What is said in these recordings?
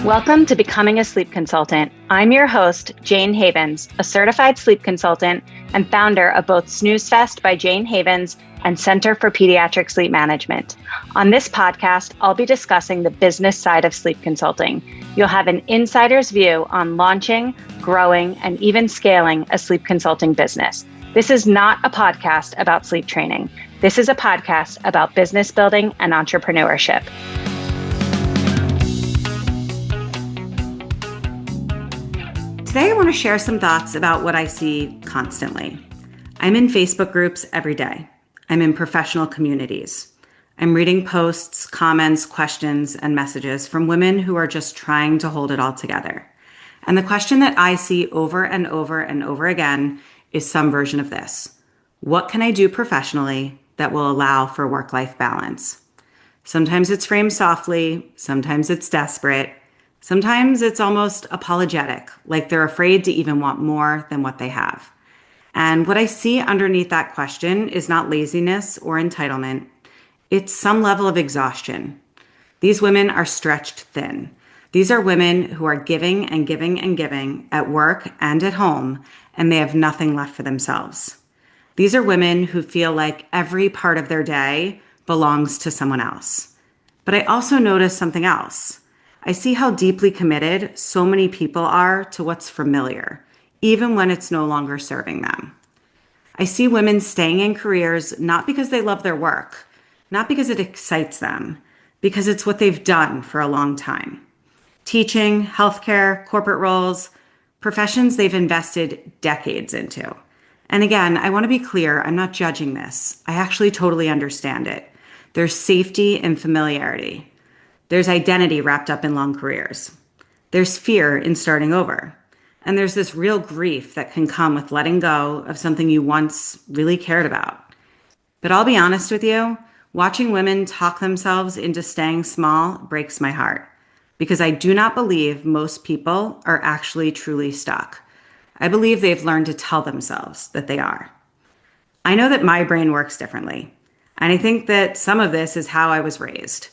Welcome to Becoming a Sleep Consultant. I'm your host, Jane Havens, a certified sleep consultant and founder of both Snooze Fest by Jane Havens and Center for Pediatric Sleep Management. On this podcast, I'll be discussing the business side of sleep consulting. You'll have an insider's view on launching, growing, and even scaling a sleep consulting business. This is not a podcast about sleep training. This is a podcast about business building and entrepreneurship. Today, I want to share some thoughts about what I see constantly. I'm in Facebook groups every day. I'm in professional communities. I'm reading posts, comments, questions, and messages from women who are just trying to hold it all together. And the question that I see over and over and over again is some version of this. What can I do professionally that will allow for work-life balance? Sometimes it's framed softly, sometimes it's desperate. Sometimes it's almost apologetic, like they're afraid to even want more than what they have. And what I see underneath that question is not laziness or entitlement. It's some level of exhaustion. These women are stretched thin. These are women who are giving and giving and giving at work and at home, and they have nothing left for themselves. These are women who feel like every part of their day belongs to someone else. But I also notice something else. I see how deeply committed so many people are to what's familiar, even when it's no longer serving them. I see women staying in careers not because they love their work, not because it excites them, because it's what they've done for a long time. Teaching, healthcare, corporate roles, professions they've invested decades into. And again, I want to be clear, I'm not judging this. I actually totally understand it. There's safety in familiarity. There's identity wrapped up in long careers. There's fear in starting over. And there's this real grief that can come with letting go of something you once really cared about. But I'll be honest with you, watching women talk themselves into staying small breaks my heart, because I do not believe most people are actually truly stuck. I believe they've learned to tell themselves that they are. I know that my brain works differently, and I think that some of this is how I was raised.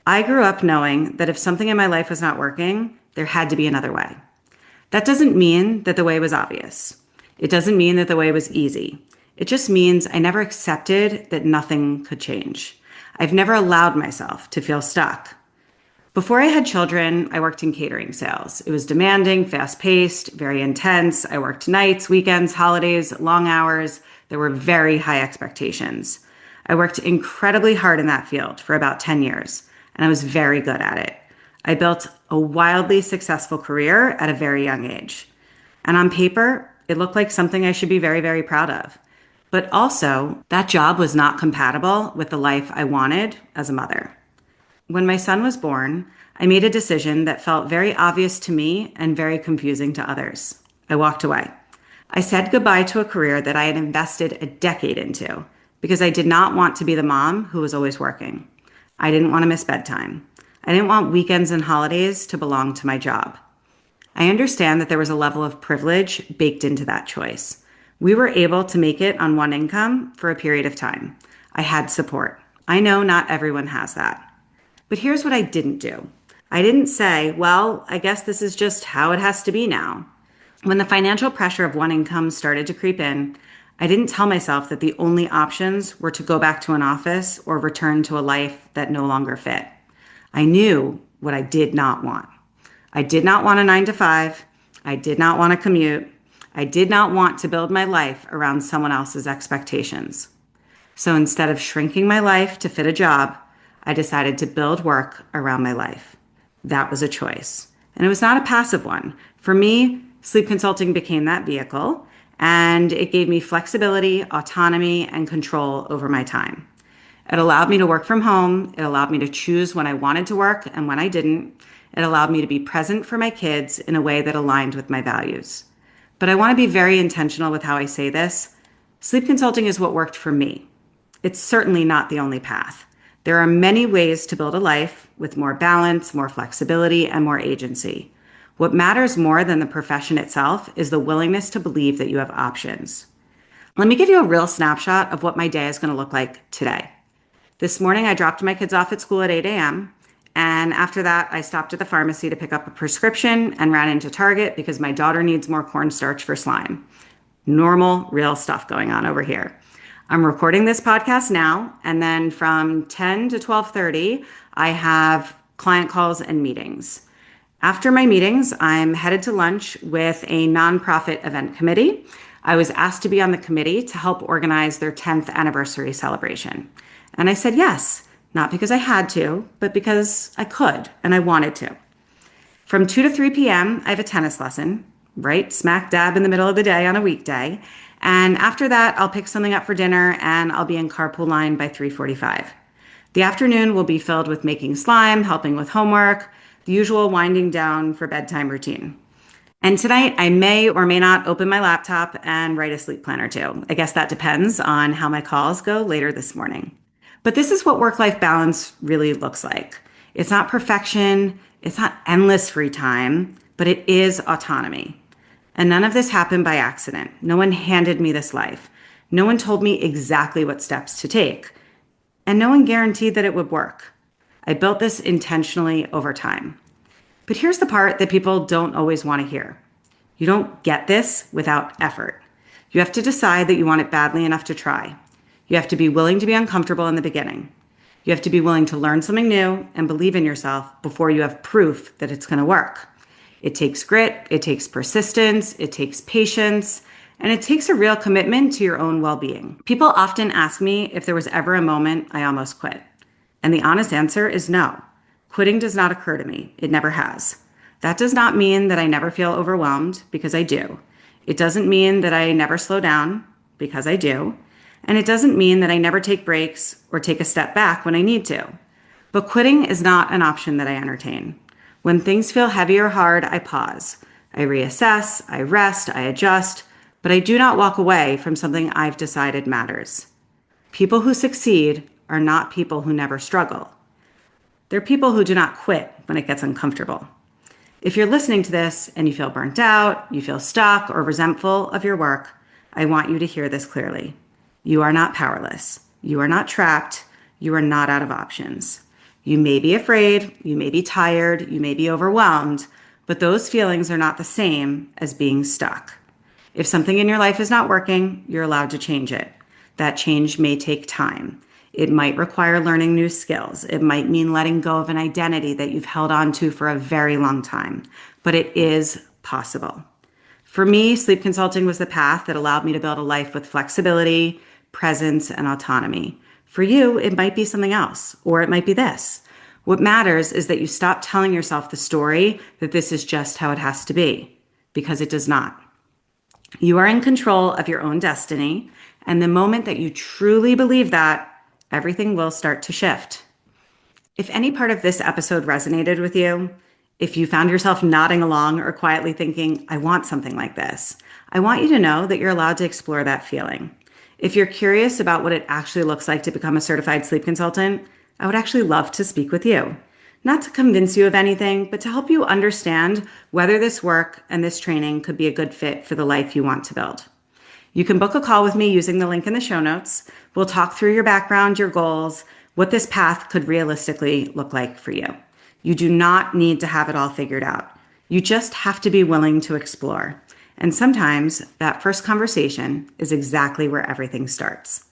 I grew up knowing that if something in my life was not working, there had to be another way. That doesn't mean that the way was obvious. It doesn't mean that the way was easy. It just means I never accepted that nothing could change. I've never allowed myself to feel stuck. Before I had children, I worked in catering sales. It was demanding, fast-paced, very intense. I worked nights, weekends, holidays, long hours. There were very high expectations. I worked incredibly hard in that field for about 10 years. And I was very good at it. I built a wildly successful career at a very young age. And on paper, it looked like something I should be very, very proud of. But also, that job was not compatible with the life I wanted as a mother. When my son was born, I made a decision that felt very obvious to me and very confusing to others. I walked away. I said goodbye to a career that I had invested a decade into because I did not want to be the mom who was always working. I didn't want to miss bedtime. I didn't want weekends and holidays to belong to my job. I understand that there was a level of privilege baked into that choice. We were able to make it on one income for a period of time. I had support. I know not everyone has that. But here's what I didn't do. I didn't say, well, I guess this is just how it has to be now. When the financial pressure of one income started to creep in, I didn't tell myself that the only options were to go back to an office or return to a life that no longer fit. I knew what I did not want. I did not want a 9-to-5. I did not want to commute. I did not want to build my life around someone else's expectations. So instead of shrinking my life to fit a job, I decided to build work around my life. That was a choice. And it was not a passive one. For me, sleep consulting became that vehicle. And it gave me flexibility, autonomy, and control over my time. It allowed me to work from home. It allowed me to choose when I wanted to work and when I didn't. It allowed me to be present for my kids in a way that aligned with my values. But I want to be very intentional with how I say this. Sleep consulting is what worked for me. It's certainly not the only path. There are many ways to build a life with more balance, more flexibility, and more agency. What matters more than the profession itself is the willingness to believe that you have options. Let me give you a real snapshot of what my day is going to look like today. This morning, I dropped my kids off at school at 8 a.m. And after that, I stopped at the pharmacy to pick up a prescription and ran into Target because my daughter needs more cornstarch for slime. Normal, real stuff going on over here. I'm recording this podcast now, and then from 10 to 12:30, I have client calls and meetings. After my meetings, I'm headed to lunch with a nonprofit event committee. I was asked to be on the committee to help organize their 10th anniversary celebration. And I said yes, not because I had to, but because I could and I wanted to. From 2 to 3 p.m., I have a tennis lesson, right smack dab in the middle of the day on a weekday. And after that, I'll pick something up for dinner and I'll be in carpool line by 3:45. The afternoon will be filled with making slime, helping with homework, the usual winding down for bedtime routine. And tonight, I may or may not open my laptop and write a sleep plan or two. I guess that depends on how my calls go later this morning. But this is what work-life balance really looks like. It's not perfection, it's not endless free time, but it is autonomy. And none of this happened by accident. No one handed me this life. No one told me exactly what steps to take. And no one guaranteed that it would work. I built this intentionally over time. But here's the part that people don't always want to hear. You don't get this without effort. You have to decide that you want it badly enough to try. You have to be willing to be uncomfortable in the beginning. You have to be willing to learn something new and believe in yourself before you have proof that it's going to work. It takes grit, it takes persistence, it takes patience, and it takes a real commitment to your own well-being. People often ask me if there was ever a moment I almost quit. And the honest answer is no. Quitting does not occur to me. It never has. That does not mean that I never feel overwhelmed, because I do. It doesn't mean that I never slow down, because I do. And it doesn't mean that I never take breaks or take a step back when I need to. But quitting is not an option that I entertain. When things feel heavy or hard, I pause. I reassess, I rest, I adjust, but I do not walk away from something I've decided matters. People who succeed are not people who never struggle. They're people who do not quit when it gets uncomfortable. If you're listening to this and you feel burnt out, you feel stuck or resentful of your work, I want you to hear this clearly. You are not powerless. You are not trapped. You are not out of options. You may be afraid, you may be tired, you may be overwhelmed, but those feelings are not the same as being stuck. If something in your life is not working, you're allowed to change it. That change may take time. It might require learning new skills. It might mean letting go of an identity that you've held on to for a very long time, but it is possible. For me, sleep consulting was the path that allowed me to build a life with flexibility, presence, and autonomy. For you, it might be something else, or it might be this. What matters is that you stop telling yourself the story that this is just how it has to be, because it does not. You are in control of your own destiny, and the moment that you truly believe that, everything will start to shift. If any part of this episode resonated with you, if you found yourself nodding along or quietly thinking, I want something like this, I want you to know that you're allowed to explore that feeling. If you're curious about what it actually looks like to become a certified sleep consultant, I would actually love to speak with you. Not to convince you of anything, but to help you understand whether this work and this training could be a good fit for the life you want to build. You can book a call with me using the link in the show notes. We'll talk through your background, your goals, what this path could realistically look like for you. You do not need to have it all figured out. You just have to be willing to explore. And sometimes that first conversation is exactly where everything starts.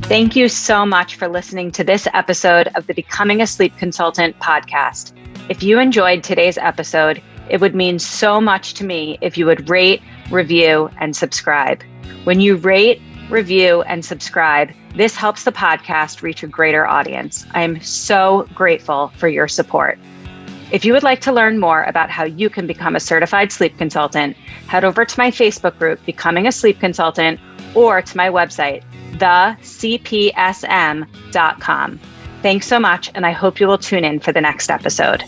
Thank you so much for listening to this episode of the Becoming a Sleep Consultant podcast. If you enjoyed today's episode, it would mean so much to me if you would rate, review, and subscribe. When you rate, review, and subscribe, this helps the podcast reach a greater audience. I am so grateful for your support. If you would like to learn more about how you can become a certified sleep consultant, head over to my Facebook group, Becoming a Sleep Consultant, or to my website, thecpsm.com. Thanks so much, and I hope you will tune in for the next episode.